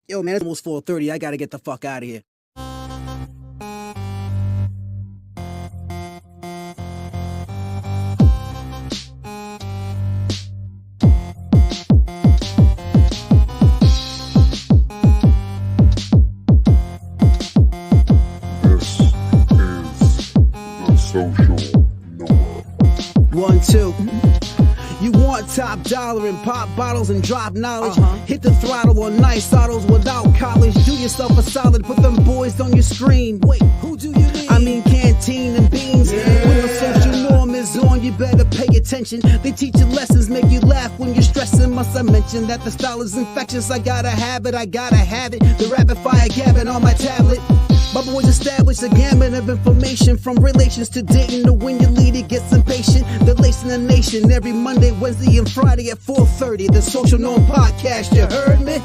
Yo, man, it's almost 4:30. I gotta get the fuck out of here. This is the social norm. 1, 2. You want top dollar and pop bottles and drop knowledge. Hit the throttle on nice autos without college. Do yourself a solid, put them boys on your screen. Wait, who do you mean? I mean canteen and beans. When the social norm is on, you better pay attention. They teach you lessons, make you laugh when you're stressing. Must I mention that the style is infectious? I gotta have it, I gotta have it. The rapid fire gabbing on my tablet. My boys established a gamut of information, from relations to dating to when your leader gets impatient. They're lacing the nation every Monday, Wednesday, and Friday at 4:30. The Social Norm Podcast, you heard me?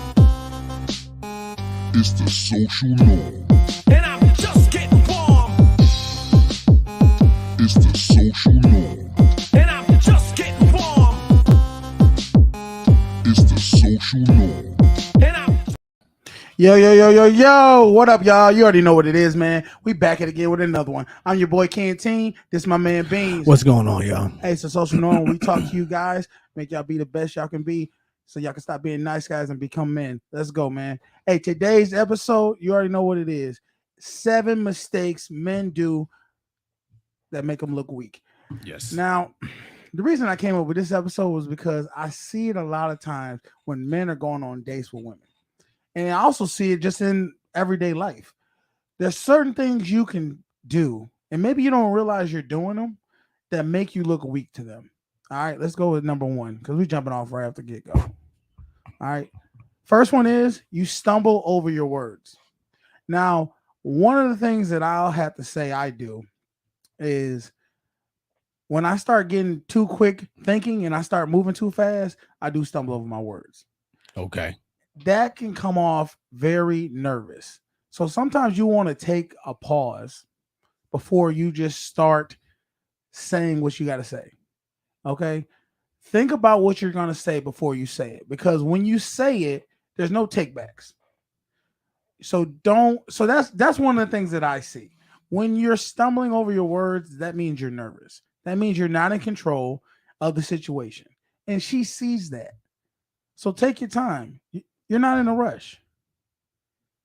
It's the social norm. And I'm just getting warm. It's the social norm. And I'm just getting warm. It's the social norm. And I'm Yo, what up, y'all? You already know what it is, man. We back at it again with another one. I'm your boy Canteen. This is my man Beans. What's going on, y'all? Hey, it's the Social Norm. We talk to you guys, make y'all be the best y'all can be, so y'all can stop being nice guys and become men. Let's go, man. Hey, today's episode, you already know what it is. 7 mistakes men do that make them look weak. Yes. Now, the reason I came up with this episode was because I see it a lot of times when men are going on dates with women. And I also see it just in everyday life. There's certain things you can do, and maybe you don't realize you're doing them, that make you look weak to them. All right, let's go with number 1, because we're jumping off right after get go. All right. First one is you stumble over your words. Now, one of the things that I'll have to say I do is when I start getting too quick thinking and I start moving too fast, I do stumble over my words. Okay. That can come off very nervous. So sometimes you want to take a pause before you just start saying what you got to say. Okay. Think about what you're going to say before you say it, because when you say it, there's no takebacks. So that's one of the things that I see. When you're stumbling over your words, that means you're nervous. That means you're not in control of the situation. And she sees that. So take your time. You're not in a rush.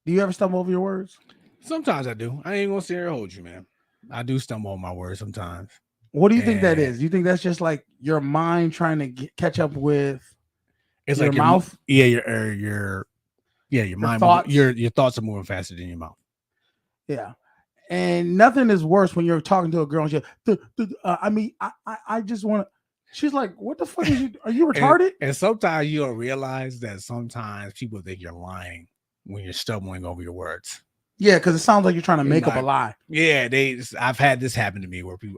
Do you ever stumble over your words? Sometimes I do. I ain't gonna sit here and hold you, man. I do stumble on my words sometimes. What do you think that is? You think that's just like your mind trying to catch up with It's your like mouth? Your mind. thoughts? Your thoughts are moving faster than your mouth. Yeah. And nothing is worse when you're talking to a girl and I just want to. She's like, what the fuck is you? Are you retarded? And sometimes you don't realize that sometimes people think you're lying when you're stumbling over your words. Yeah, because it sounds like you're trying to make up a lie. Yeah, I've had this happen to me where people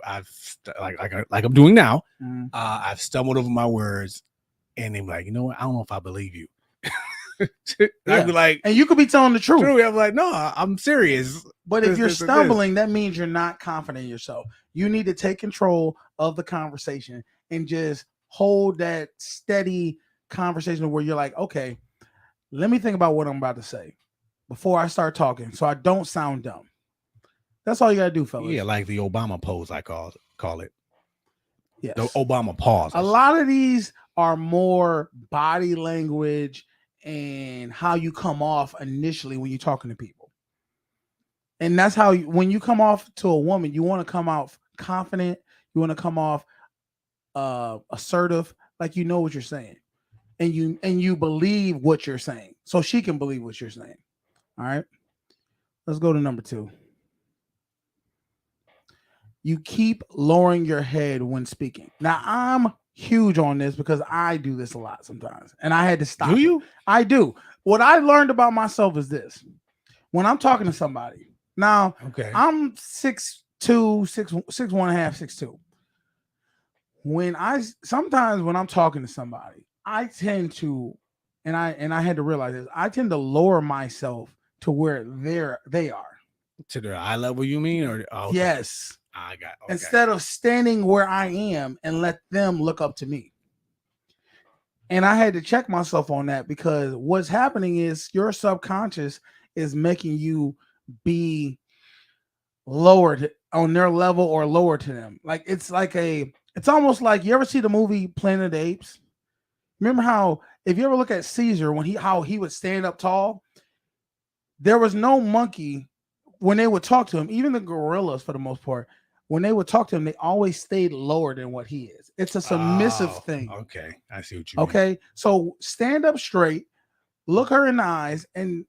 like I'm doing now. Mm. I've stumbled over my words, and they're like, you know what? I don't know if I believe you. I'd be like, and you could be telling the truth. True. I'm like, no, I'm serious. But if you're stumbling, that means you're not confident in yourself. You need to take control of the conversation and just hold that steady conversation where you're like, okay, let me think about what I'm about to say before I start talking, so I don't sound dumb. That's all you gotta do, fellas. Yeah, like the Obama pose, I call it. Yes. The Obama pause. A lot of these are more body language and how you come off initially when you're talking to people. And that's how when you come off to a woman, you want to come off confident. You want to come off assertive, like you know what you're saying, and you believe what you're saying, so she can believe what you're saying. All right, let's go to number 2. You keep lowering your head when speaking. Now, I'm huge on this because I do this a lot sometimes, and I had to stop. Do you? I do. What I learned about myself is this: when I'm talking to somebody, now, okay, I'm 6'2", 6'1.5", 6'2". When I'm talking to somebody, I tend to, and I had to realize this, I tend to lower myself to where they are. To their eye level, you mean? Or okay. Yes. I got okay. Instead of standing where I am and let them look up to me. And I had to check myself on that because what's happening is your subconscious is making you be lowered on their level or lower to them. Like it's almost like you ever see the movie Planet of the Apes? Remember how if you ever look at Caesar when how he would stand up tall, there was no monkey when they would talk to him, even the gorillas for the most part, when they would talk to him, they always stayed lower than what he is. It's a submissive thing. Okay, I see what you mean. Okay. So stand up straight, look her in the eyes, and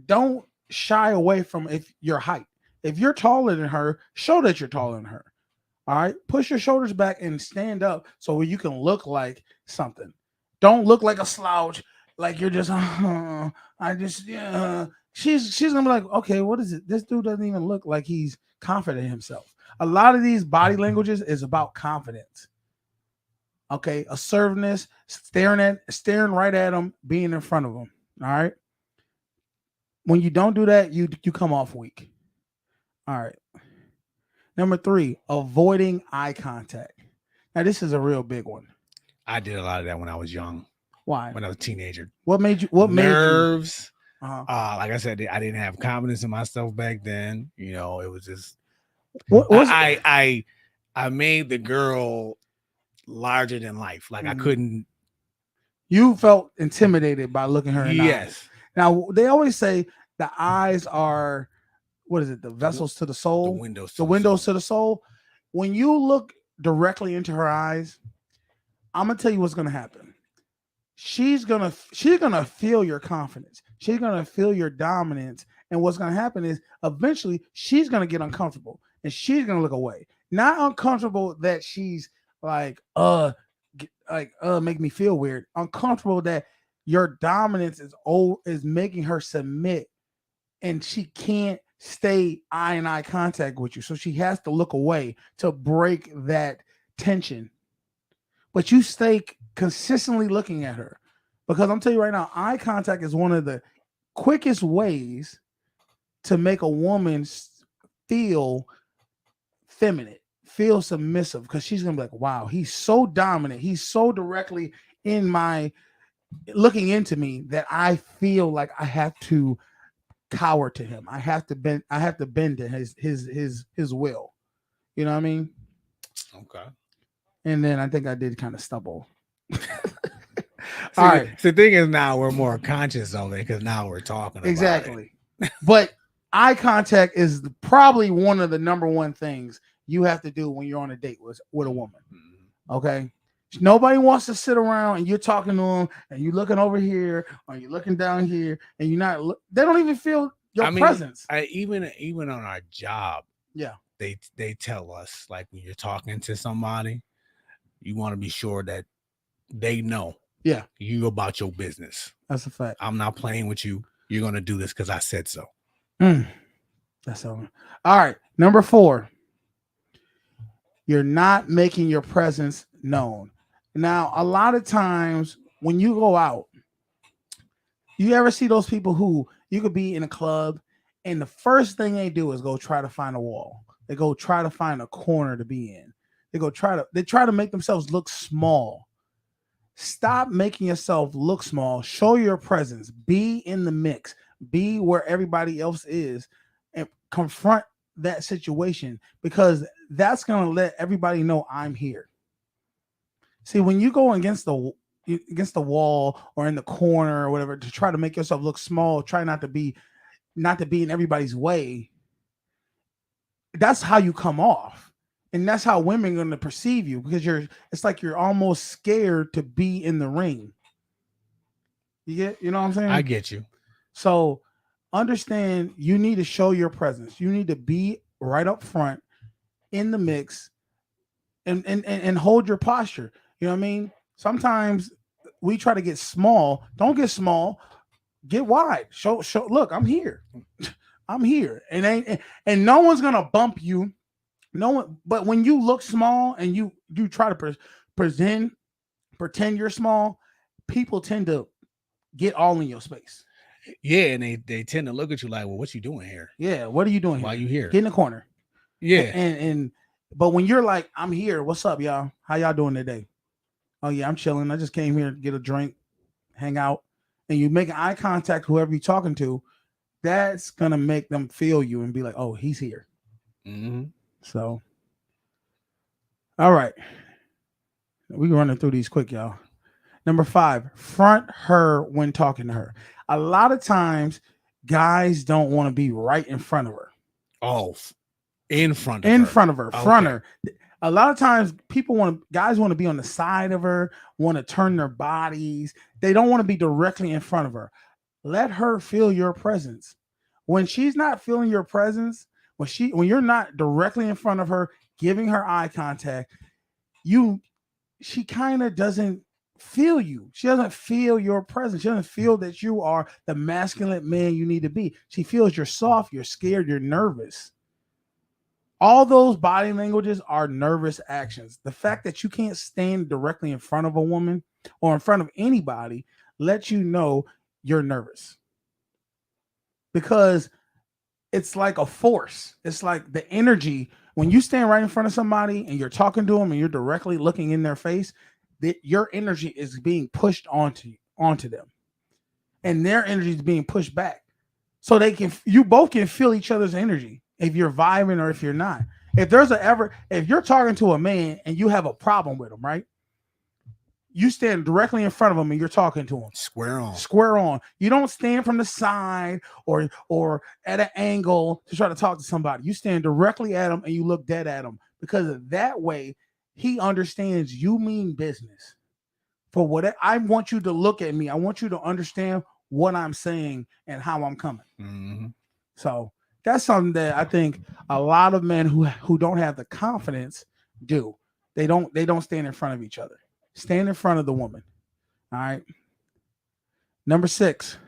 don't shy away from if your height. If you're taller than her, show that you're taller than her. All right. Push your shoulders back and stand up so you can look like something. Don't look like a slouch, like you're just I just she's gonna be like, okay, what is it? This dude doesn't even look like he's confident in himself. A lot of these body languages is about confidence. Okay, assertiveness, staring right at them, being in front of them. All right. When you don't do that, you come off weak. All right. Number 3, avoiding eye contact. Now this is a real big one. I did a lot of that when I was young. Why? When I was a teenager. What made you? Nerves. Uh-huh. Like I said, I didn't have confidence in myself back then. You know, it was just What was I made the girl larger than life. Like I couldn't. You felt intimidated by looking her in the eyes. Yes. Now they always say the eyes are what is it? The vessels to the soul. The windows. The windows to the soul. When you look directly into her eyes, I'm gonna tell you what's gonna happen. She's gonna feel your confidence. She's gonna feel your dominance. And what's gonna happen is eventually she's gonna get uncomfortable and she's gonna look away. Not uncomfortable that she's like, make me feel weird. Uncomfortable that your dominance is making her submit and she can't stay eye contact with you. So she has to look away to break that tension. But you stay consistently looking at her because I'm telling you right now, eye contact is one of the quickest ways to make a woman feel feminine, feel submissive, because she's gonna be like, wow, he's so dominant, he's so directly in my looking into me that I feel like I have to cower to him. I have to bend to his will. You know what I mean? Okay. And then I think I did kind of stumble. All right. The thing is now we're more conscious of it because now we're talking about exactly. But eye contact is probably one of the number one things you have to do when you're on a date with a woman. Okay. Nobody wants to sit around and you're talking to them and you're looking over here or you're looking down here and you're not. They don't even feel your presence. Even on our job, yeah, they tell us like when you're talking to somebody, you want to be sure that they know. Yeah, you about your business. That's a fact. I'm not playing with you. You're gonna do this because I said so. That's all. All right, number 4. You're not making your presence known. Now, a lot of times when you go out, you ever see those people who you could be in a club and the first thing they do is go try to find a wall. They go try to find a corner to be in. They try to make themselves look small. Stop making yourself look small. Show your presence. Be in the mix. Be where everybody else is and confront that situation because that's going to let everybody know I'm here. See, when you go against the wall or in the corner or whatever to try to make yourself look small, try not to be in everybody's way. That's how you come off. And that's how women are going to perceive you because it's like you're almost scared to be in the ring. You know what I'm saying? I get you. So understand you need to show your presence. You need to be right up front in the mix and hold your posture. You know what I mean? Sometimes we try to get small. Don't get small. Get wide. Show. Look, I'm here. I'm here. And no one's gonna bump you. No one. But when you look small and you try to pretend you're small, people tend to get all in your space. Yeah, and they tend to look at you like, well, what you doing here? Yeah, what are you doing here? Why are you here? Get in the corner. Yeah. And but when you're like, I'm here, what's up, y'all? How y'all doing today? Oh yeah, I'm chilling. I just came here to get a drink, hang out, and you make eye contact whoever you're talking to, that's gonna make them feel you and be like, oh, he's here. Mm-hmm. So, all right, we running through these quick, y'all. Number 5, front her when talking to her. A lot of times, guys don't want to be right in front of her. Oh, in front of In her. front of her, Okay. front her. A lot of times, guys want to be on the side of her, want to turn their bodies. They don't want to be directly in front of her. Let her feel your presence. When she's not feeling your presence, when you're not directly in front of her, giving her eye contact, she kind of doesn't feel you. She doesn't feel your presence. She doesn't feel that you are the masculine man you need to be. She feels you're soft, you're scared, you're nervous. All those body languages are nervous actions. The fact that you can't stand directly in front of a woman or in front of anybody lets you know you're nervous. Because it's like a force. It's like the energy when you stand right in front of somebody and you're talking to them and you're directly looking in their face, that your energy is being pushed onto them, and their energy is being pushed back. So you both can feel each other's energy if you're vibing or if you're not. If you're talking to a man and you have a problem with him, right? You stand directly in front of him and you're talking to him. Square on. Square on. You don't stand from the side or at an angle to try to talk to somebody. You stand directly at him and you look dead at him, because that way he understands you mean business. For what I want you to look at me, I want you to understand what I'm saying and how I'm coming. Mm-hmm. So that's something that I think a lot of men who don't have the confidence do. They don't stand in front of each other. Stand in front of the woman. All right. Number 6,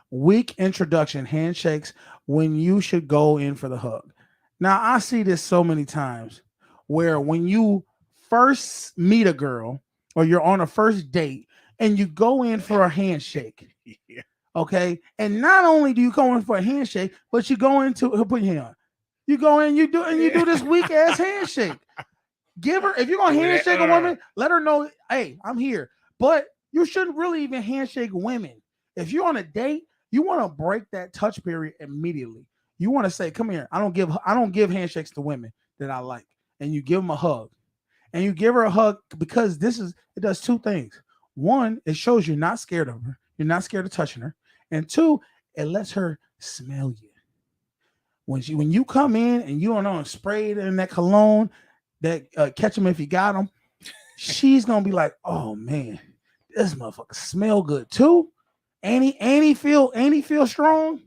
weak introduction, handshakes when you should go in for the hug. Now, I see this so many times where when you first meet a girl or you're on a first date and you go in for a handshake. Yeah. Okay. And not only do you go in for a handshake, but you go into put your hand on. You go in, you do this weak ass handshake. Give her, if you're gonna handshake a woman, let her know, hey, I'm here. But you shouldn't really even handshake women. If you're on a date, you want to break that touch period immediately. You want to say, come here. I don't give handshakes to women that I like. And you give them a hug. And you give her a hug because it does 2 things. 1, it shows you're not scared of her. You're not scared of touching her. And 2, it lets her smell you. When you come in and you don't know and sprayed in that cologne, that catch him if you got him, she's gonna be like, oh man, this motherfucker smell good too. And he feel strong.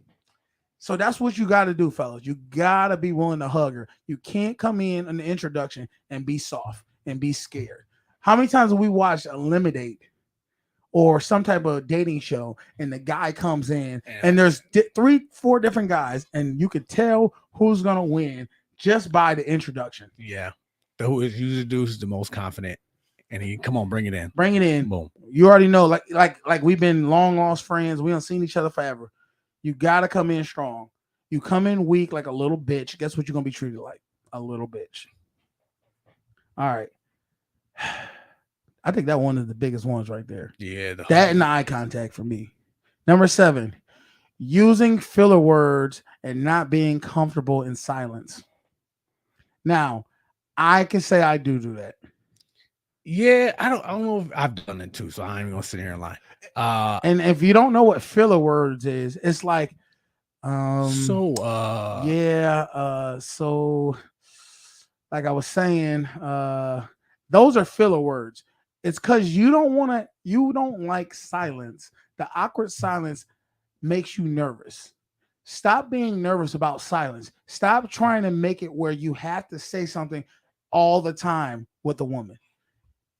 So that's what you got to do, fellas. You gotta be willing to hug her. You can't come in the introduction and be soft and be scared. How many times have we watched Eliminate or some type of dating show and the guy comes in and there's 3-4 different guys and you could tell who's gonna win just by the introduction? Yeah. Who is usually the dude who's the most confident, and he come on, bring it in. Bring it in. Boom. You already know, like we've been long lost friends. We haven't seen each other forever. You gotta come in strong. You come in weak like a little bitch. Guess what you're gonna be treated like? A little bitch. All right. I think that one is the biggest ones right there. Yeah. That and the eye contact for me. Number 7, using filler words and not being comfortable in silence. Now, I can say I do that. Yeah, I don't know if I've done it too, so I ain't gonna sit here and lie. And if you don't know what filler words is, it's like so like I was saying, those are filler words. It's because you don't like silence. The awkward silence makes you nervous. Stop being nervous about silence. Stop trying to make it where you have to say something all the time with a woman.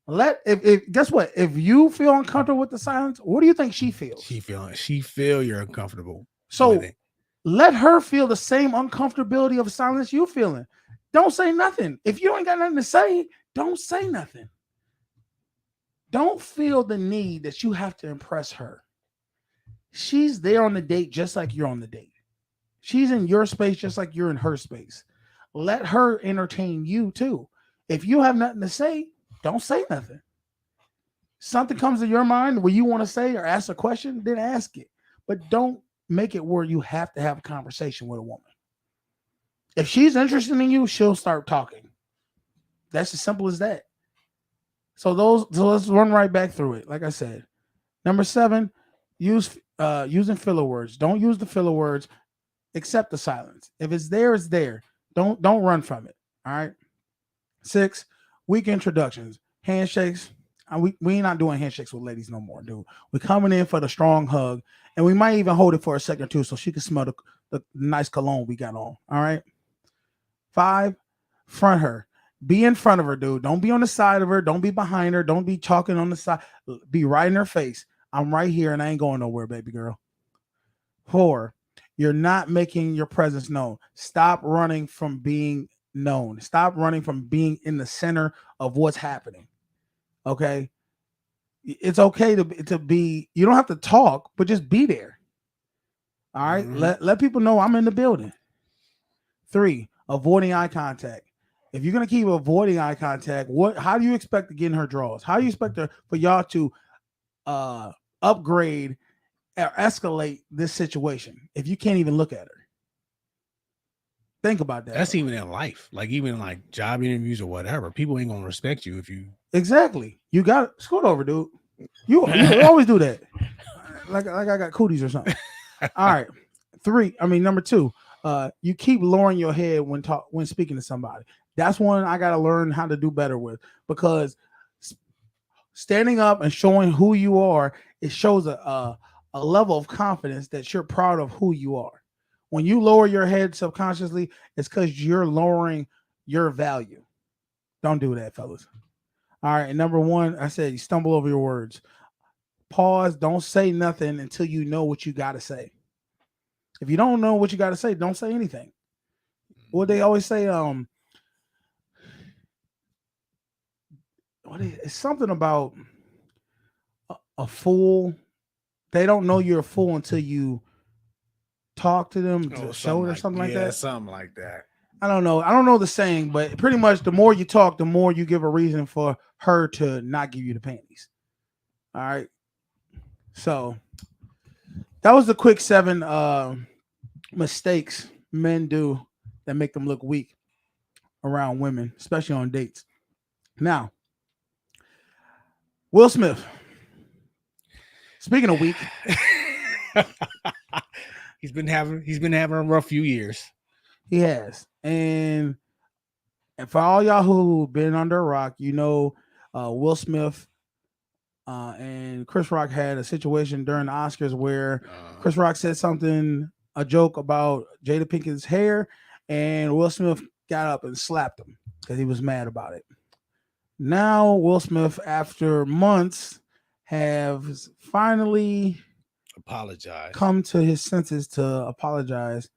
Guess what? If you feel uncomfortable with the silence, what do you think she feels? She feel you're uncomfortable. So let her feel the same uncomfortability of silence you feeling. Don't say nothing. If you ain't got nothing to say, don't say nothing. Don't feel the need that you have to impress her. She's there on the date just like you're on the date. She's in your space just like you're in her space. Let her entertain you too. If you have nothing to say, don't say nothing. Something comes to your mind where you want to say or ask a question, then ask it. But don't make it where you have to have a conversation with a woman. If she's interested in you, she'll start talking. That's as simple as that. So let's run right back through it. Like I said, number 7, using filler words. Don't use the filler words. Accept the silence. If it's there, it's there. Don't run from it. All right. 6, weak introductions. Handshakes. We ain't not doing handshakes with ladies no more, dude. We're coming in for the strong hug, and we might even hold it for a second or two so she can smell the nice cologne we got on. All right. 5, front her. Be in front of her, dude. Don't be on the side of her. Don't be behind her. Don't be talking on the side. Be right in her face. I'm right here and I ain't going nowhere, baby girl. 4, you're not making your presence known. Stop running from being known. Stop running from being in the center of what's happening. Okay? It's okay to be, you don't have to talk, but just be there. All right? Let people know I'm in the building. 3, avoiding eye contact. If you're gonna keep avoiding eye contact, how do you expect to get in her draws? How do you expect for y'all to upgrade or escalate this situation if you can't even look at her? Think about that. That's even in life, like even like job interviews or whatever. People ain't gonna respect you if you exactly. You got scoot over, dude. You always do that, like I got cooties or something. All right, number 2. You keep lowering your head when speaking to somebody. That's one I got to learn how to do better with, because standing up and showing who you are, it shows a level of confidence that you're proud of who you are. When you lower your head subconsciously, it's because you're lowering your value. Don't do that, fellas. All right. And number 1, I said you stumble over your words. Pause. Don't say nothing until you know what you got to say. If you don't know what you got to say, don't say anything. What they always say, it's something about a fool. They don't know you're a fool until you talk to them to show it or something like that. Something like that. I don't know. I don't know the saying, but pretty much the more you talk, the more you give a reason for her to not give you the panties. All right. So that was the quick 7 mistakes men do that make them look weak around women, especially on dates. Now, Will Smith. Speaking of weak, he's been having a rough few years. He has, and for all y'all who've been under a rock, you know, Will Smith and Chris Rock had a situation during the Oscars where Chris Rock said a joke about Jada Pinkett's hair, and Will Smith got up and slapped him because he was mad about it. Now, Will Smith, after months, has finally come to his senses to apologize.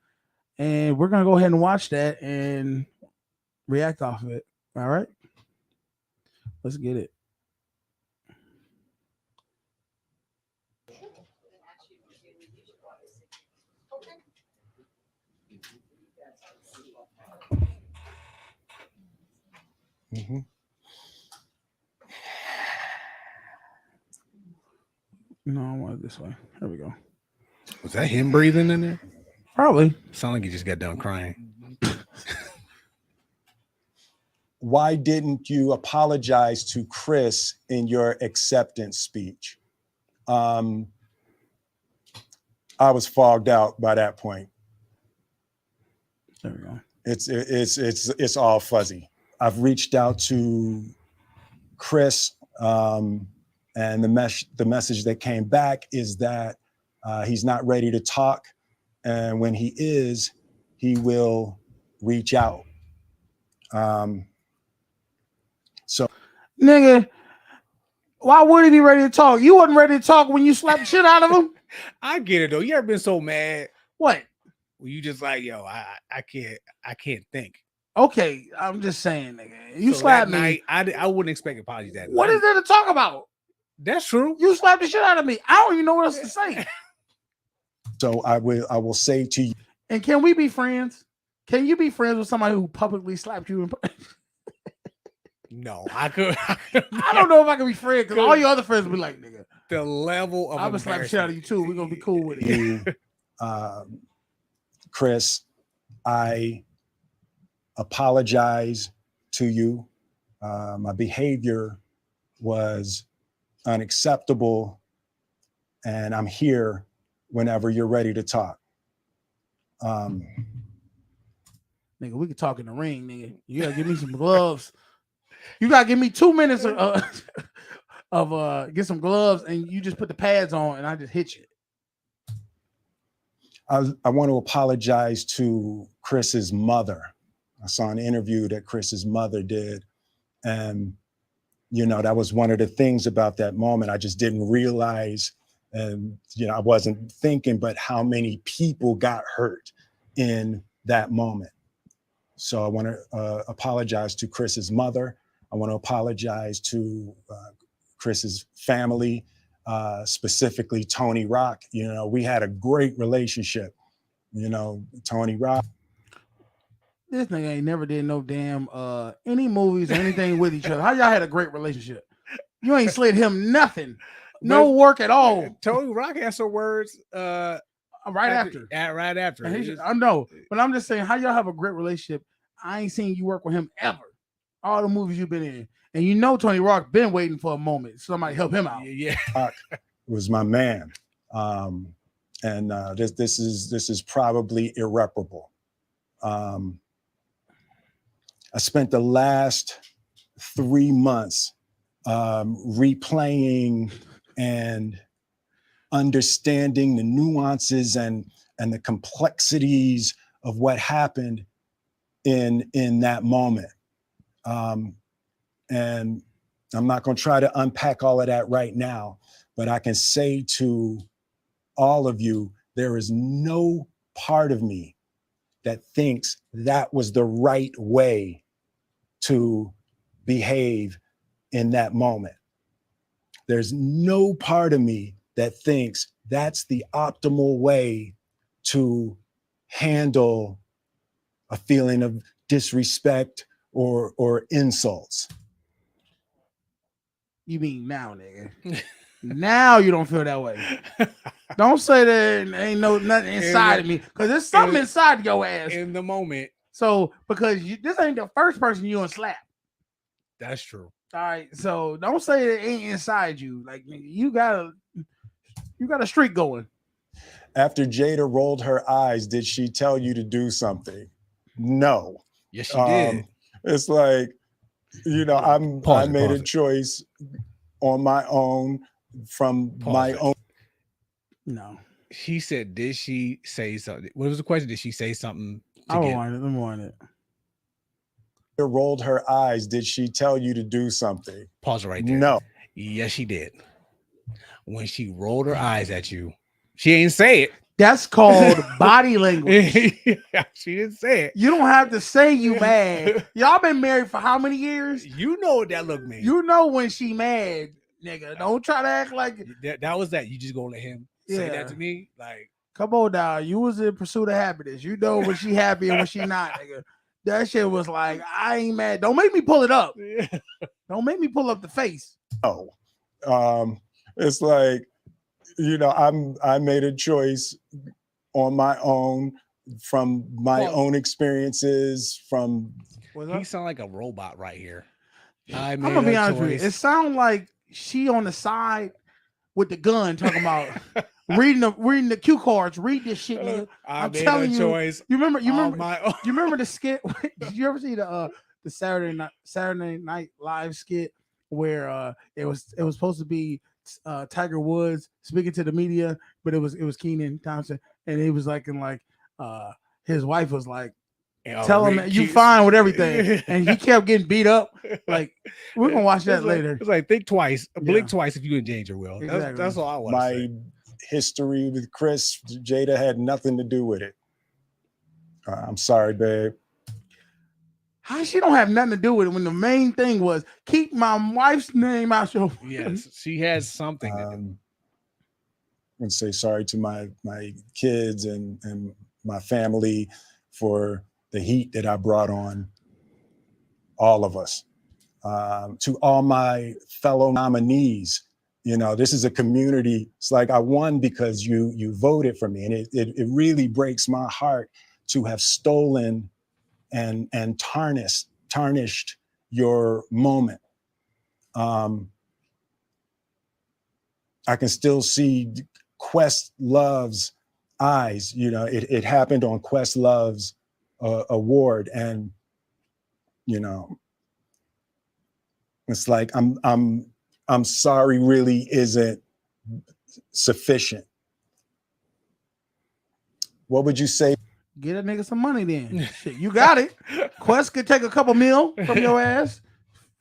And we're going to go ahead and watch that and react off of it. All right? Let's get it. Mm-hmm. No, I want it this way. Here we go. Was that him breathing in there? Probably. Sound like he just got done crying. Why didn't you apologize to Chris in your acceptance speech? I was fogged out by that point. There we go. It's all fuzzy. I've reached out to Chris, and the message that came back is that he's not ready to talk, and when he is, he will reach out. So, nigga, why would he be ready to talk? You wasn't ready to talk when you slapped the shit out of him. I get it though. You ever been so mad? What? Well, you just like, yo, I can't think. Okay, I'm just saying, nigga. You slapped me. I wouldn't expect apologies that night. What is there to talk about? That's true. You slapped the shit out of me. I don't even know what else to say. So I will say to you. And can we be friends? Can you be friends with somebody who publicly slapped you? No, I could. I don't know if I can be friends because all your other friends will be like, nigga, The level of I'm gonna slap the shit out of you too. We're gonna be cool with it. You, Chris, I apologize to you. My behavior was unacceptable, and I'm here whenever you're ready to talk. Nigga, we could talk in the ring, nigga. You gotta give me some gloves. You gotta give me 2 minutes of get some gloves, and you just put the pads on, and I just hit you. I want to apologize to Chris's mother. I saw an interview that Chris's mother did, and that was one of the things about that moment. I just didn't realize, and I wasn't thinking, but how many people got hurt in that moment. So I want to apologize to Chris's mother. I want to apologize to Chris's family, specifically Tony Rock. We had a great relationship. Tony Rock. This nigga ain't never did no damn any movies or anything with each other. How y'all had a great relationship? You ain't slid him nothing. No work at all. Tony Rock has some words right after. Right after. I know, but I'm just saying, how y'all have a great relationship? I ain't seen you work with him ever. All the movies you've been in, and Tony Rock been waiting for a moment. Somebody help him out. Yeah, Rock was my man, and this is probably irreparable. I spent the last 3 months replaying and understanding the nuances and the complexities of what happened in that moment. And I'm not going to try to unpack all of that right now, but I can say to all of you, there is no part of me that thinks that was the right way to behave in that moment. There's no part of me that thinks that's the optimal way to handle a feeling of disrespect or insults. You mean now, nigga? Now you don't feel that way. Don't say that ain't nothing inside of me, because there's something inside your ass in the moment. So because this ain't the first person you gonna slap. That's true. All right, so don't say it ain't inside you. Like, you got a streak going. After Jada rolled her eyes, did she tell you to do something? No. Yes, she did. It's like, I made a choice on my own from my own. No. She said, did she say something? What was the question? Did she say something? I want it. Rolled her eyes. Did she tell you to do something? Pause right there. No. Yes, she did. When she rolled her eyes at you, she ain't say it. That's called body language. She didn't say it. You don't have to say you mad. Y'all been married for how many years? You know what that look means. You know when she mad, nigga. Don't try to act like that was that. You just gonna let him say that to me? Like, come on now. You was in pursuit of happiness. You know when she happy and when she not, nigga. That shit was like, I ain't mad. Don't make me pull it up. Don't make me pull up the face. Oh, it's like, I made a choice on my own from my own experiences. He sound like a robot right here. I'm gonna be honest with you. It sounds like she on the side with the gun talking about reading the cue cards. Read this shit, nigga. I'm telling you. You remember the skit? Did you ever see the Saturday Night Live skit where it was supposed to be Tiger Woods speaking to the media, but it was Kenan Thompson, and he was like his wife was like, tell him you fine with everything, and he kept getting beat up. Like, we're gonna watch that later. It's like, think twice, blink twice if you in danger, Will. Exactly. That's all I want. My history with Chris, Jada had nothing to do with it. I'm sorry, babe. How she don't have nothing to do with it when the main thing was keep my wife's name out your. Yes, she has something to do. I'm gonna say sorry to my kids and my family for the heat that I brought on all of us. to all my fellow nominees. You know, this is a community. It's like I won because you voted for me, and it really breaks my heart to have stolen and tarnished your moment. I can still see Questlove's eyes. You know, it happened on Questlove's award, and you know, it's like I'm sorry really isn't sufficient. What would you say? Get a nigga some money then. Shit, you got it. Quest could take a couple mil from your ass.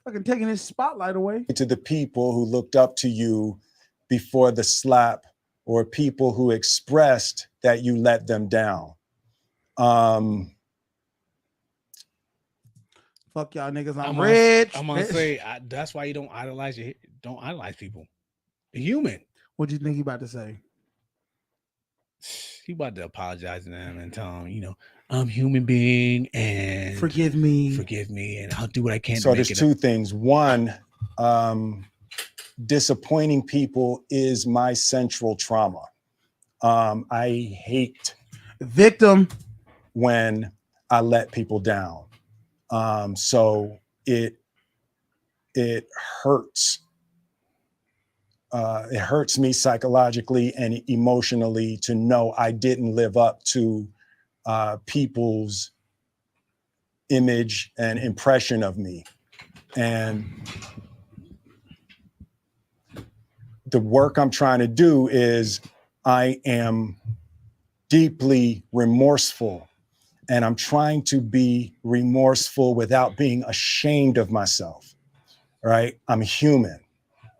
Fucking taking his spotlight away. To the people who looked up to you before the slap, or people who expressed that you let them down. Fuck y'all niggas. I'm rich. I'm gonna say that's why you don't idolize people. A human. What do you think he about to say? He about to apologize to them and tell them, you know, I'm a human being and forgive me, and I'll do what I can. So there's two things. One, disappointing people is my central trauma. I hate victim when I let people down. So it hurts. It hurts me psychologically and emotionally to know I didn't live up to people's image and impression of me. And the work I'm trying to do is I am deeply remorseful, and I'm trying to be remorseful without being ashamed of myself, right? I'm human.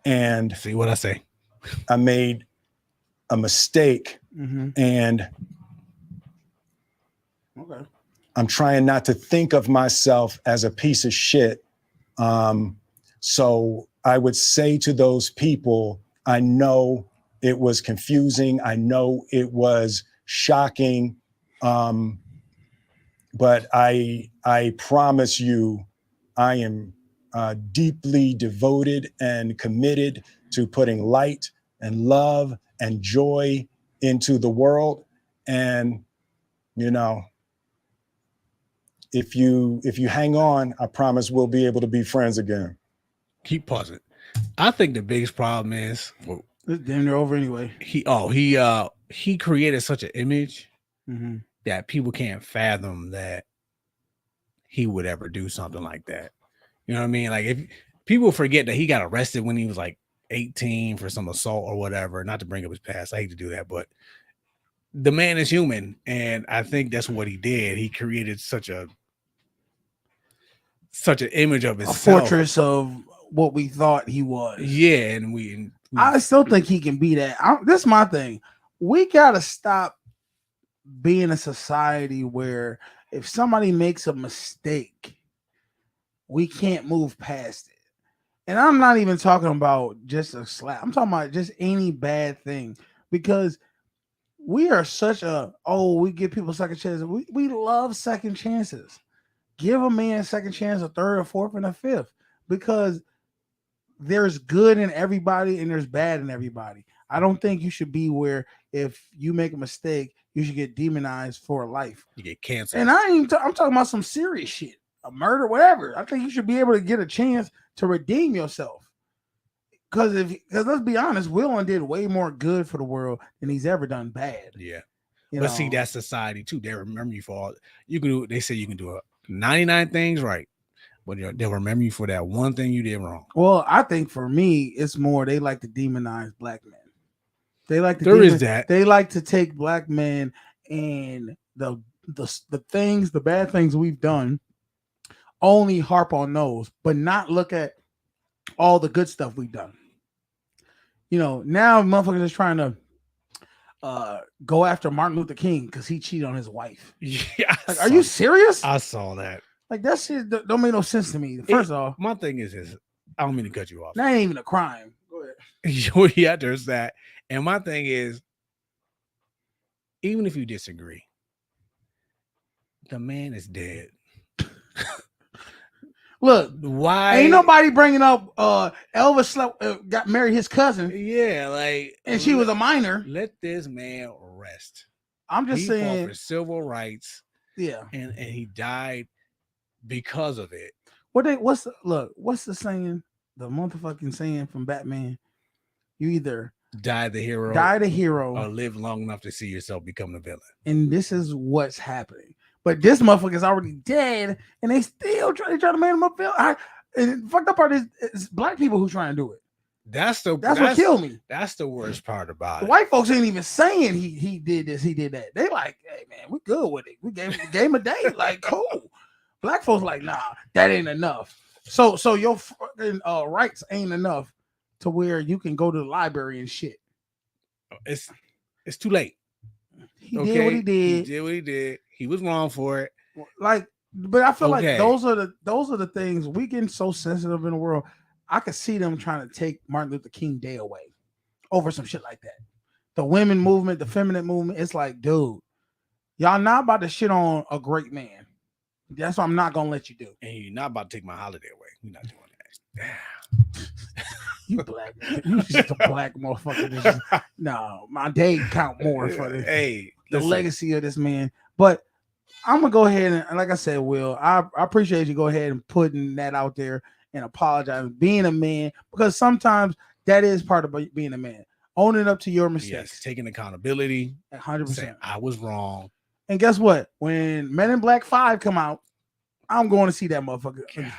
And see what I say. I made a mistake, and okay. I'm trying not to think of myself as a piece of shit. So I would say to those people, I know it was confusing. I know it was shocking. But I promise you, I am deeply devoted and committed to putting light and love and joy into the world. And, you know, if you hang on, I promise we'll be able to be friends again. Keep pausing. I think the biggest problem is it's damn near over anyway. He created such an image that people can't fathom that he would ever do something like that. You know what I mean? Like, if people forget that he got arrested when he was like 18 for some assault or whatever, not to bring up his past, I hate to do that, but the man is human, and I think that's what he did. He created such an image of himself, a fortress of what we thought he was. Yeah, and I still think he can be that. This is my thing. We gotta stop being a society where if somebody makes a mistake, we can't move past it. And I'm not even talking about just a slap. I'm talking about just any bad thing, because we are such we give people second chances. We love second chances. Give a man a second chance, a third, a fourth, and a fifth, because there's good in everybody and there's bad in everybody. I don't think you should be where if you make a mistake, you should get demonized for life. You get canceled. And I'm talking about some serious shit, a murder, whatever. I think you should be able to get a chance to redeem yourself. Because let's be honest, Will did way more good for the world than he's ever done bad. Yeah. But see, that's society too. They remember you for all you can do. They say you can do 99 things right, but they'll remember you for that one thing you did wrong. Well, I think for me, it's more they like to demonize black men. They like to they like to take black men and the bad things we've done, only harp on those, but not look at all the good stuff we've done. You know, now motherfuckers is trying to go after Martin Luther King because he cheated on his wife. Yeah, like, are you serious? I saw that. Like, that shit don't make no sense to me. First off, my thing is I don't mean to cut you off. That ain't even a crime. Go ahead. Yeah, there's that. And my thing is, even if you disagree, the man is dead. Look, Why ain't nobody bringing up Elvis got married his cousin, Yeah, like and she was a minor. let this man rest. I'm just He fought saying, for civil rights yeah. and he died because of it. What's the saying? The motherfucking saying from Batman. You either Die the hero die the hero, or live long enough to see yourself become the villain. and this is what's happening. But this motherfucker's already dead, and they still try to make him a villain. And the fucked up part is it's black people who trying to do it. That's what killed me. That's the worst part about The it. white folks ain't even saying he did this, he did that. They like, hey man, we good with it. We gave him a day, like cool. Black folks like, nah, that ain't enough. So your fucking rights ain't enough to where you can go to the library and shit. It's too late. He did what he did. He did what he did. He was wrong for it. Like, but I feel like Okay. those are the things we getting so sensitive in the world. I could see them trying to take Martin Luther King Day away over some shit like that. The women movement, the feminine movement. It's like, dude, y'all not about to shit on a great man. That's what I'm not gonna let you do. And you're not about to take my holiday away. We're not doing that. You black, you just a black motherfucker. No, my day count more for the Listen. legacy of this man. But I'm gonna go ahead and like I said, Will, I appreciate you go ahead and putting that out there and apologizing, being a man, because sometimes that is part of being a man. Owning up to your mistakes. Yes, taking accountability. 100%. I was wrong. And guess what? When Men in Black 5 come out, I'm going to see that motherfucker. God.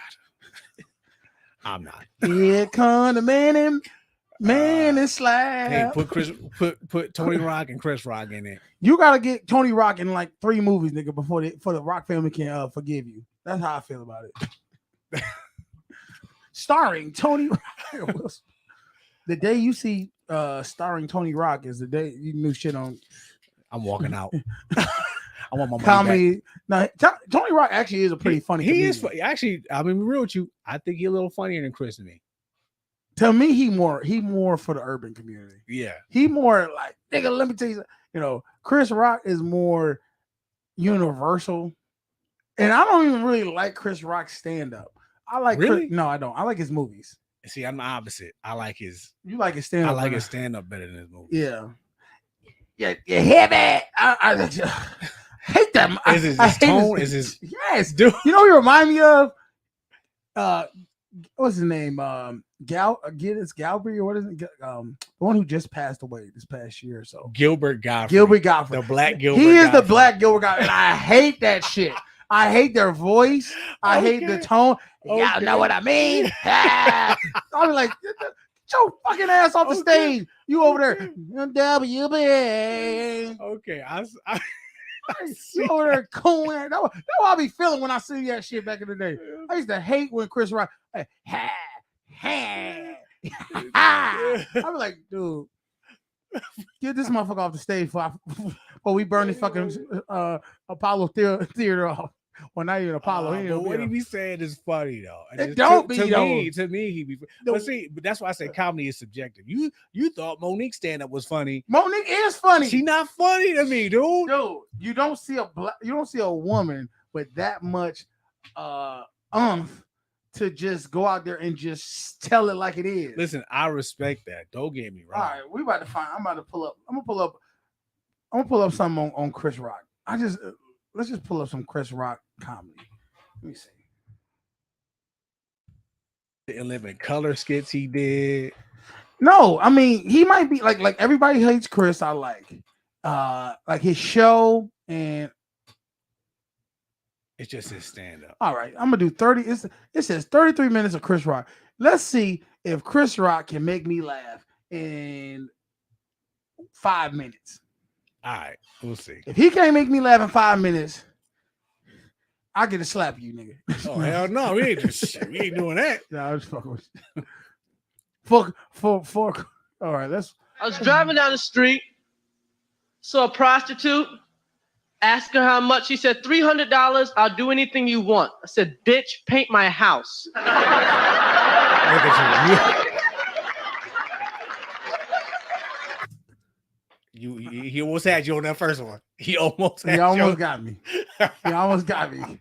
I'm not. Here come the man in slab. Hey, put Tony Rock and Chris Rock in it. You gotta get Tony Rock in like 3 movies, nigga, before the Rock family can forgive you. That's how I feel about it. Starring Tony Rock. The day you see starring Tony Rock is the day you knew shit on. I'm walking out. I want my money comedy. Now, Tony Rock actually is a pretty funny. He comedian. is funny. Actually, I mean, real with you, I think he's a little funnier than Chris to me. To me, he more for the urban community. Yeah, he more like, nigga. Let me tell you, Chris Rock is more universal, and I don't even really like Chris Rock's stand up. I like really? No, I don't. I like his movies. See, I'm the opposite. I like his. You like his stand up? I like his stand up better than his movie. Yeah. Yeah, you hear me? I hate that. Is his tone? Is his yes, dude? You know, he remind me of what's his name? Gittes Galbraith, or what is it? The one who just passed away this past year or so. Gilbert Gottfried. The black Gilbert. He is Gottfried. the black Gilbert Gottfried, and I hate that shit. I hate their voice. I hate the tone. Y'all know what I mean? I'll be like, get your fucking ass off the stage. You over there. WB. Okay. You over there cool. That's what I be feeling when I see that shit back in the day. I used to hate when Chris Rock. I be like, dude, get this motherfucker off the stage before we burn this fucking Apollo theater off. Well, not even Apollo. But what he be saying is funny though. It don't be to though. me, he be. But see, but that's why I say comedy is subjective. You thought Monique stand up was funny. Monique is funny. She not funny to me, dude. Dude, you don't see a woman with that much umph to just go out there and just tell it like it is. Listen, I respect that. Don't get me wrong. All right, I'm about to pull up. I'm gonna pull up something on Chris Rock. Let's just pull up some Chris Rock comedy. Let me see. The 11 color skits he did. No, I mean, he might be like everybody hates Chris. I like his show, and it's just his stand-up. All right, I'm gonna do 30. It says 33 minutes of Chris Rock. Let's see if Chris Rock can make me laugh in 5 minutes. All right, we'll see. If he can't make me laugh in 5 minutes, I get to slap you, nigga. Oh hell no, we ain't doing that. No, I was fucking with you. Fuck. All right, let's. I was driving down the street, saw a prostitute, asked her how much. She said $300. I'll do anything you want. I said, bitch, paint my house. Look at you. He almost had you on that first one. He almost got me. He almost got me.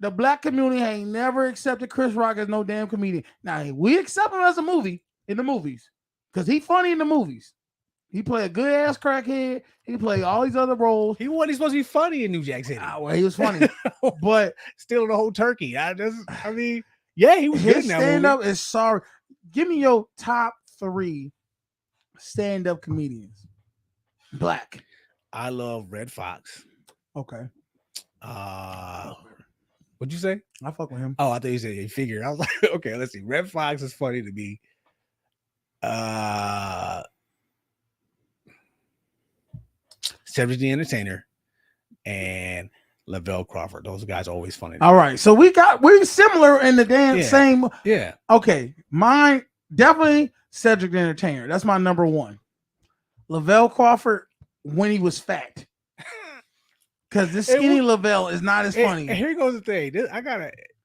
the black community ain't never accepted Chris Rock as no damn comedian. Now we accept him as a movie in the movies because he funny in the movies. He play a good ass crackhead. He play all these other roles. He wasn't supposed to be funny in New Jack City. Well, he was funny, but stealing the whole turkey. I mean, yeah, he was good his in that stand up movie. is sorry. Give me your top 3 stand up comedians. Black. I love Red Fox. Okay. What'd you say? I fuck with him. Oh, I thought you said you figured. I was like, okay, let's see. Red Fox is funny to me. Cedric the Entertainer and Lavelle Crawford. Those guys are always funny. All right. So we're similar in the same. Yeah. Okay. Mine definitely Cedric the Entertainer. That's my number 1. Lavelle Crawford when he was fat. Because this skinny Lavelle is not as funny. And here goes the thing. This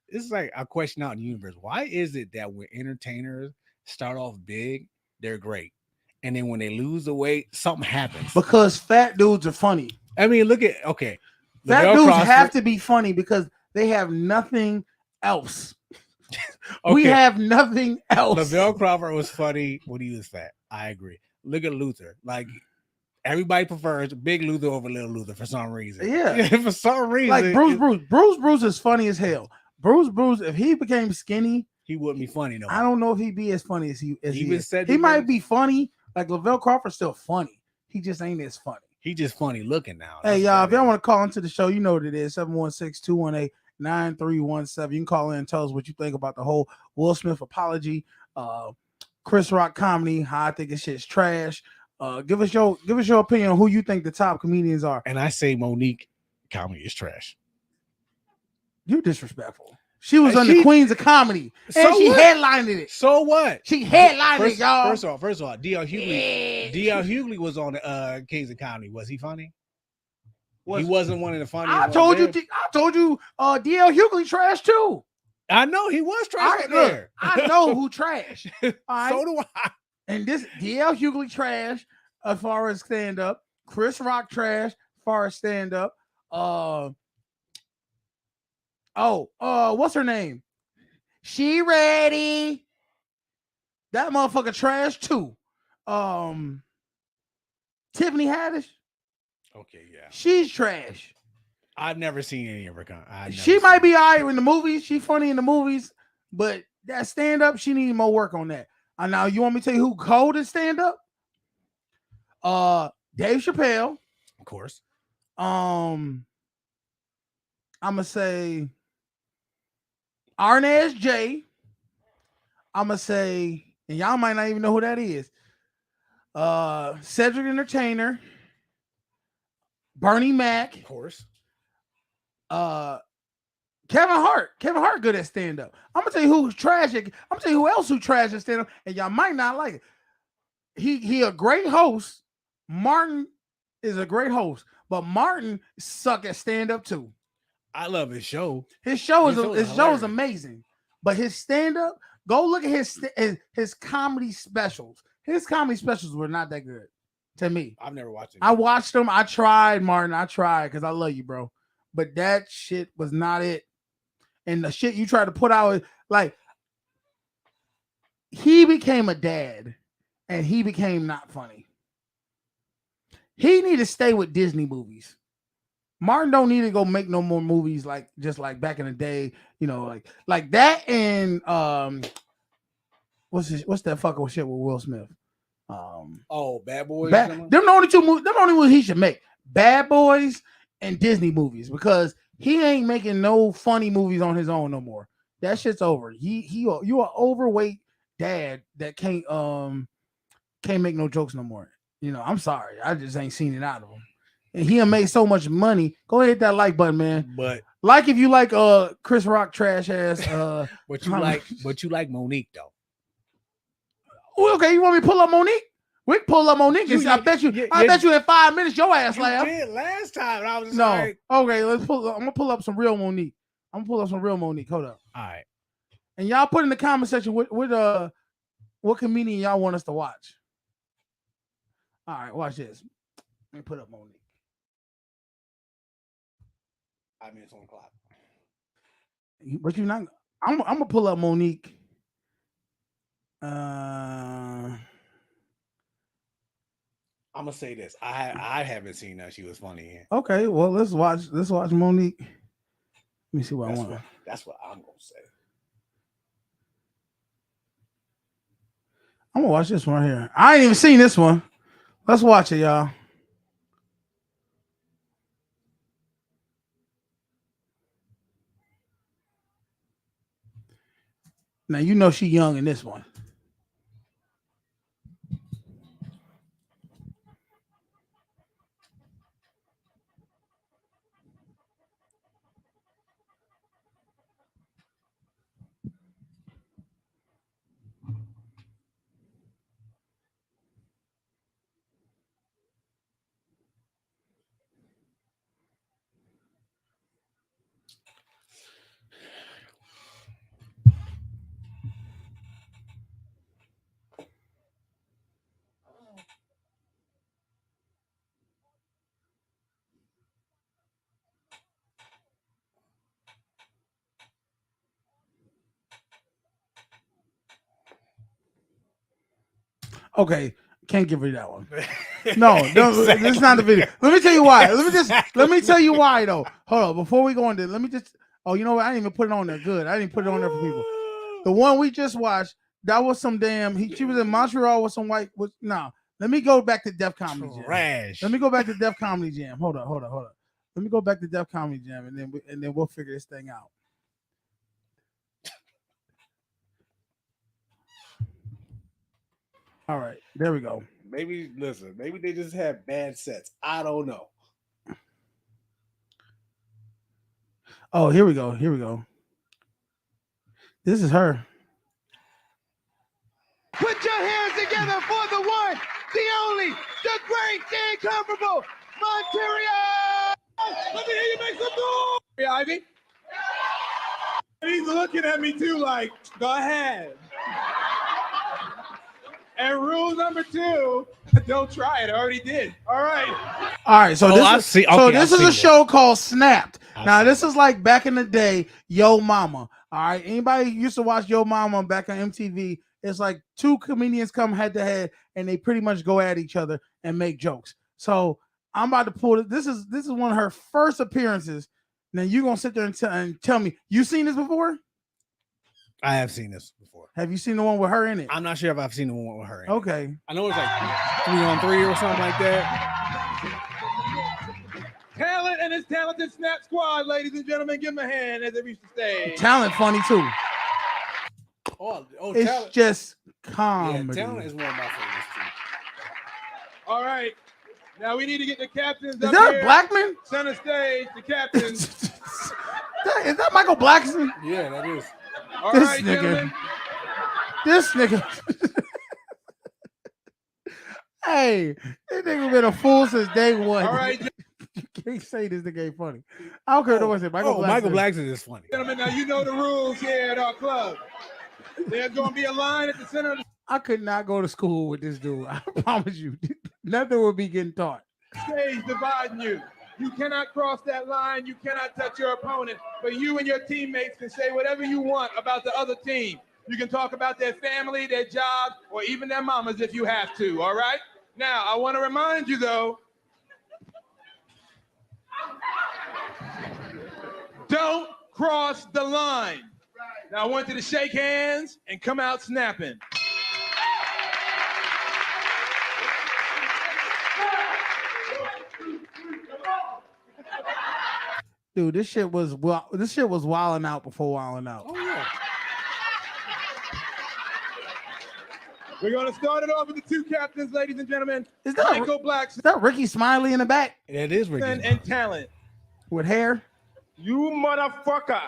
is like a question out in the universe. Why is it that when entertainers start off big, they're great, and then when they lose the weight, something happens? Because fat dudes are funny. I mean, look at fat Lavelle dudes Crawford have to be funny because they have nothing else. Okay. We have nothing else. Lavelle Crawford was funny when he was fat. I agree. Look at Luther. Like everybody prefers Big Luther over Little Luther for some reason. Yeah. For some reason. Like Bruce is funny as hell. Bruce, if he became skinny, he wouldn't be funny no more. I don't know if he'd be as funny as he is. Said he might be funny. Like Lavelle Crawford's still funny. He just ain't as funny. He just funny looking now. Hey, y'all, if y'all want to call into the show, you know what it is. 716-218-9317. You can call in and tell us what you think about the whole Will Smith apology, Chris Rock comedy, how I think this shit's trash. Give us your opinion on who you think the top comedians are. And I say Monique comedy is trash. You're disrespectful. She was on the Queens of Comedy, and she headlined it. So what? She headlined it, y'all. First of all, D.L. Hughley. D.L. Hughley was on the Kings of Comedy. Was he funny? He wasn't one of the funniest. I told you, D.L. Hughley trash too. I know he was trash there. I know who trash. So do I. And this D.L. Hughley trash as far as stand up. Chris Rock trash as far as stand up. What's her name? She Ready. That motherfucker trash too. Tiffany Haddish. Okay, yeah. She's trash. I've never seen any of her. She might be all right in the movies. She's funny in the movies, but that stand up, she needs more work on that. Now you want me to tell you who cold is stand up? Dave Chappelle. Of course. I'm gonna say Arnaz J. I'm gonna say, and y'all might not even know who that is. Cedric Entertainer, Bernie Mac, of course. Kevin Hart. Kevin Hart good at stand up. I'm gonna tell you who's trash. I'm gonna tell you who else who trash at stand up, and y'all might not like it. He a great host. Martin is a great host, but Martin suck at stand up too. I love his show. His show is amazing, but his stand up. Go look at his comedy specials. His comedy specials were not that good to me. I've never watched it. I watched them. I tried, Martin. I tried because I love you, bro. But that shit was not it. And the shit you tried to put out, like, he became a dad and he became not funny. He need to stay with Disney movies. Martin don't need to go make no more movies like just like back in the day, you know, like that. And what's that fucking shit with Will Smith? Bad Boys. Them the only two movies. Them the only ones he should make. Bad Boys and Disney movies, because he ain't making no funny movies on his own no more. That shit's over. You an overweight dad that can't make no jokes no more. You know, I'm sorry. I just ain't seen it out of him. And he made so much money. Go ahead, hit that like button, man. But like if you like Chris Rock trash ass but you like Monique though. Well, okay, you want me to pull up Monique? We can pull up Monique. I bet you in 5 minutes your ass laughed. You did last time. I was just no. like, okay, I'm gonna pull up some real Monique. Hold up. All right. And y'all put in the comment section what comedian y'all want us to watch. All right, watch this. Let me put up Monique. 5 minutes on the clock. But you're not. I'm gonna pull up Monique. Uh, I'm gonna say this. I haven't seen her. She was funny. In. okay, well let's watch Monique. Let me see what I want. That's what I'm gonna say. I'm gonna watch this one right here. I ain't even seen this one. Let's watch it, y'all. Now you know she young in this one. Okay, can't give her that one. No, Exactly. this is not the video. Let me tell you why. Let Exactly. me tell you why though. Hold on, before we go into, let me just. Oh, you know what? I didn't even put it on there. Good, I didn't put it on there for people. The one we just watched, that was some damn. She was in Montreal with some white. No, let me go back to Def Comedy Jam. Trash. Let me go back to Def Comedy Jam. Hold on. Let me go back to Def Comedy Jam, and then we'll figure this thing out. All right, there we go. Maybe maybe they just have bad sets. I don't know. Oh, here we go. This is her. Put your hands together for the one, the only, the great, the incomparable Monteria. Let me hear you make some noise. Yeah, Ivy. And he's looking at me too, like, go ahead. And rule number 2, don't try it. I already did. All right. So this is a show called Snapped. Now this is like back in the day, Yo Mama. All right, anybody used to watch Yo Mama back on MTV? It's like two comedians come head to head, and they pretty much go at each other and make jokes. So I'm about to pull it. This is one of her first appearances. Now you gonna sit there and tell me you seen this before? I have seen this before. Have you seen the one with her in it? I'm not sure if I've seen the one with her in it. Okay. I know it's like 3-on-3 or something like that. Talent and his talented Snap Squad, ladies and gentlemen, give them a hand as they reach the stage. Talent funny too. It's Talent. just comedy. Yeah, Talent is one of my favorites too. All right. Now we need to get the captains Is up that here. a Blackman? Center stage, the captains. Is that Michael Blackson? Yeah, that is. All This right, nigga. gentlemen. This nigga. Hey, this nigga been a fool since day one. All right, You can't say this nigga ain't funny. I don't care what it Michael Blackson. Michael Blackson is funny. gentlemen, now you know the rules here at our club. There's going to be a line at the center of the I could not go to school with this dude. I promise you. Nothing would be getting taught. stage dividing you. You cannot cross that line. You cannot touch your opponent. But you and your teammates can say whatever you want about the other team. You can talk about their family, their job, or even their mamas if you have to, all right? Now, I want to remind you, though, don't cross the line. Now, I want you to shake hands and come out snapping. Dude, this shit was wilding out before wilding out. Oh yeah. We're going to start it off with the two captains, ladies and gentlemen. Is that Michael Blackson Is that Ricky Smiley in the back It is Ricky. and Talent. with hair? You motherfucker.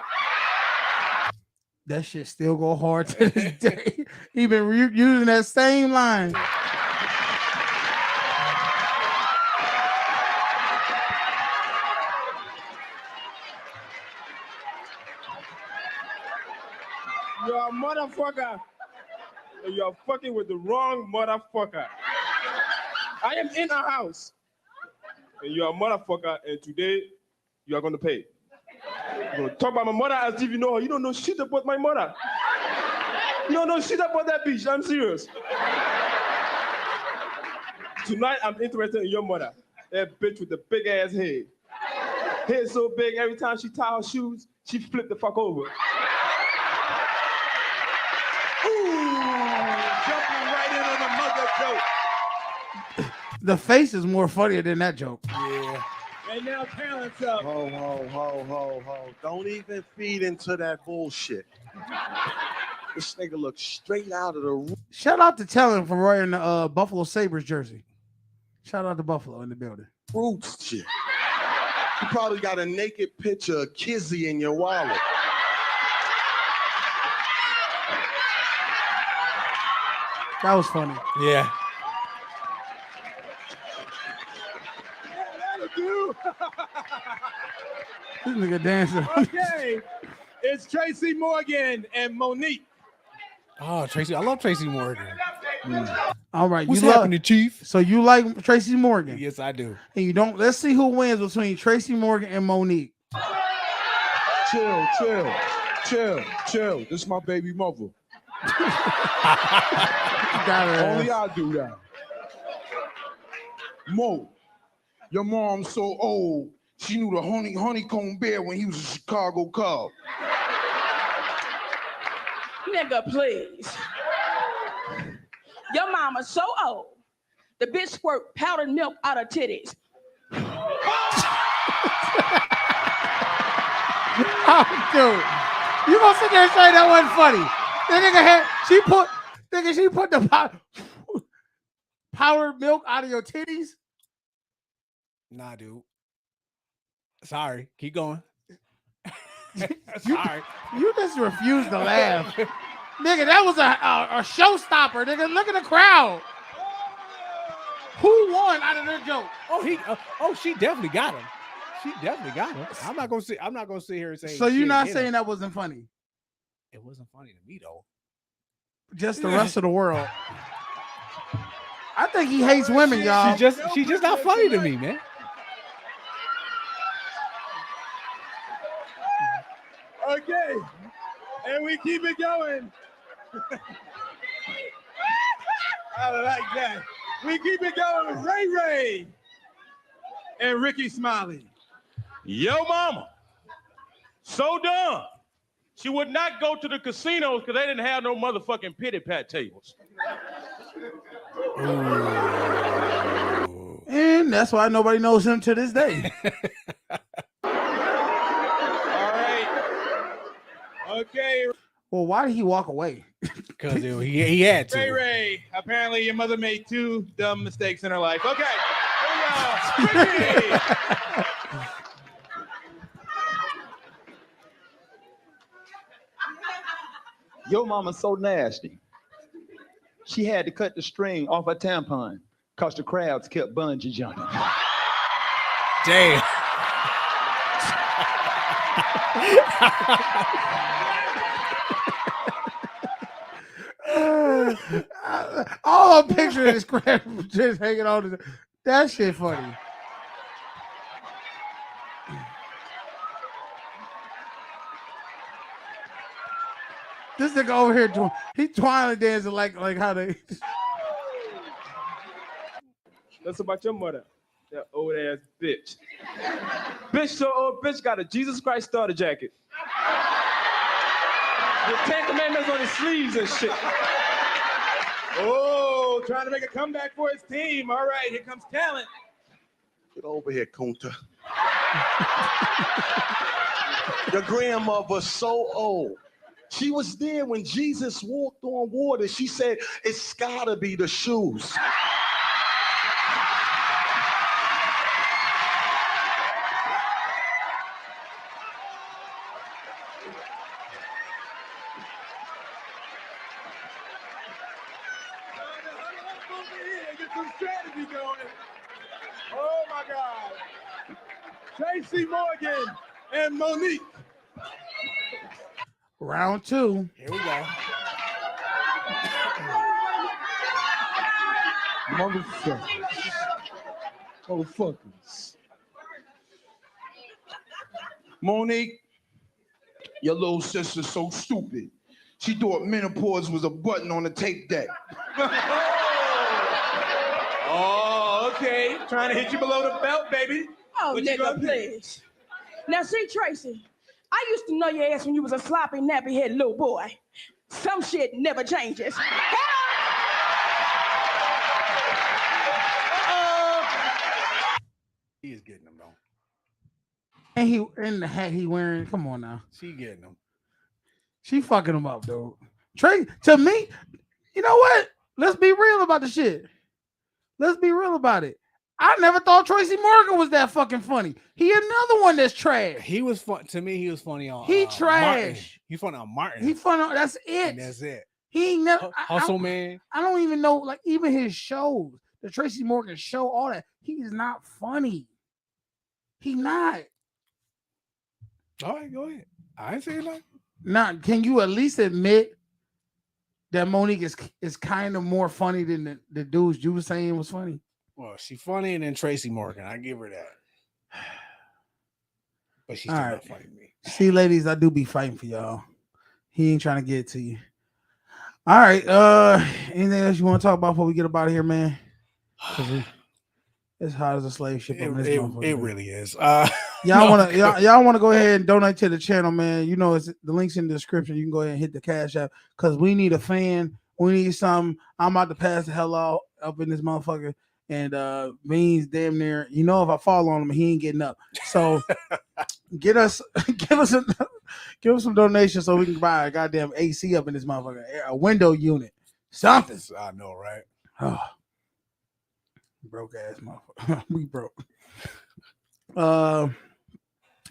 That shit still go hard to this day. He been using that same line. You're a motherfucker. And you're fucking with the wrong motherfucker. I am in a house. And you're a motherfucker, and today you are going to pay. Talk about my mother as if you know her. You don't know shit about my mother. You don't know shit about that bitch. I'm serious. Tonight, I'm interested in your mother. That bitch with the big ass head. Head so big, every time she tie her shoes, she flip the fuck over. Ooh, jumping right in on the mother joke. The face is more funnier than that joke. Yeah. And now talent's up. Ho. Don't even feed into that bullshit. This nigga looks straight out of the room. Shout out to Talent for wearing the Buffalo Sabres jersey. Shout out to Buffalo in the building. Roots shit. You probably got a naked picture of Kizzy in your wallet. That was funny. Yeah. That'll do. This nigga dancing. Okay, it's Tracy Morgan and Monique. Oh, Tracy. I love Tracy Morgan. All right. What's you happening, Chief? So you like Tracy Morgan? Yes, I do. And you don't. Let's see who wins between Tracy Morgan and Monique. Chill. This is my baby mother. Only I do that. Mo, your mom's so old, she knew the honeycomb bear when he was a Chicago Cub. Nigga, please. Your mama's so old, the bitch squirt powdered milk out of titties. Oh, dude, you gonna sit there and say that wasn't funny? That nigga had she put the powdered milk out of your titties. Nah, dude. Sorry. Keep going. Sorry. You just refused to laugh. Nigga, that was a showstopper, nigga. Look at the crowd. Who won out of their joke? She definitely got him. She definitely got him. I'm not gonna sit here and say. So you're not saying that wasn't funny? It wasn't funny to me though. Just the rest of the world. I think he hates women, y'all. She's just not funny to me, man. Okay, and we keep it going. I like that. We keep it going with Ray and Ricky Smiley. Yo mama, so dumb. She would not go to the casinos because they didn't have no motherfucking pity pat tables. And that's why nobody knows him to this day. All right. Okay. Well, why did he walk away? Because he had to. Ray, apparently your mother made 2 dumb mistakes in her life. Okay. Here we go. Ricky. Your mama's so nasty. She had to cut the string off her tampon because the crowds kept bungee jumping. Damn. All I'm picturing is crab just hanging on. That shit funny. This nigga over here, he twirling dancing like how they. That's about your mother, that old ass bitch. Bitch so old, bitch got a Jesus Christ starter jacket. The 10 Commandments on his sleeves and shit. Oh, trying to make a comeback for his team. All right, here comes Talent. Get over here, Kunta. Your grandmother's so old. She was there when Jesus walked on water. She said, it's gotta be the shoes. Get some strategy going. Oh my God. Tracy Morgan and Monique. Round 2. Here we go. Motherfuckers. Monique, Your little sister's so stupid. She thought menopause was a button on a tape deck. Oh, okay. Trying to hit you below the belt, baby. Oh, What you nigga, gonna do? please. Now, see, Tracy, I used to know your ass when you was a sloppy, nappy-headed little boy. Some shit never changes. He is getting them though. And he in the hat he wearing. Come on now. She getting them. She fucking him up, dude. Trey, to me, you know what? Let's be real about the shit. Let's be real about it. I never thought Tracy Morgan was that fucking funny. He another one that's trash. He was fun to me. He was funny on. He trash. Martin. He funny on Martin. He funny on. That's it. And that's it. He ain't never Hustle Man. I don't even know. Like even his shows, the Tracy Morgan show, all that. He is not funny. He not. All right, go ahead. I ain't saying nothing. Not. Can you at least admit that Monique is kind of more funny than the dudes you were saying was funny? Well, she funnier than Tracy Morgan. I give her that. But she's still not funny to me. See, ladies, I do be fighting for y'all. He ain't trying to get to you. All right. Anything else you want to talk about before we get up out of here, man? It's hot as a slave ship. It really is. Y'all want to go ahead and donate to the channel, man. You know, it's the links in the description. You can go ahead and hit the Cash App because we need a fan. We need something. I'm about to pass the hell out up in this motherfucker. And Beans damn near, you know, if I fall on him, he ain't getting up. So give us some donations so we can buy a goddamn AC up in this motherfucker, a window unit, something. I know, right? Oh, broke ass motherfucker. We broke. All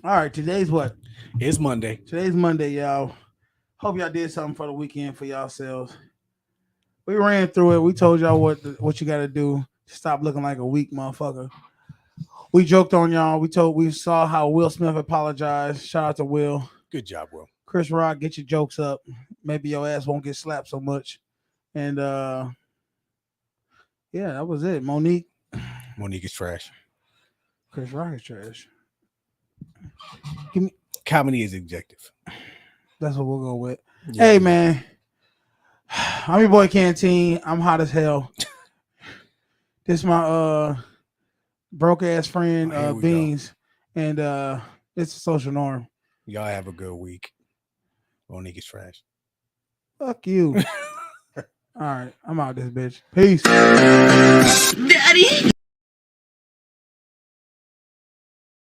right, today's what? It's Monday. Today's Monday, y'all. Hope y'all did something for the weekend for yourselves. We ran through it. We told y'all what you got to do. Stop looking like a weak motherfucker. We joked on y'all. We saw how Will Smith apologized. Shout out to Will. Good job, Will. Chris Rock, get your jokes up. Maybe your ass won't get slapped so much. And yeah, that was it. Monique is trash. Chris Rock is trash. Comedy is objective. That's what we'll go with. Yeah. Hey, man. I'm your boy Canteen. I'm hot as hell. This is my broke ass friend Beans, and it's a social norm. Y'all have a good week. Monique is trash. Fuck you. All right, I'm out this bitch. Peace. Daddy.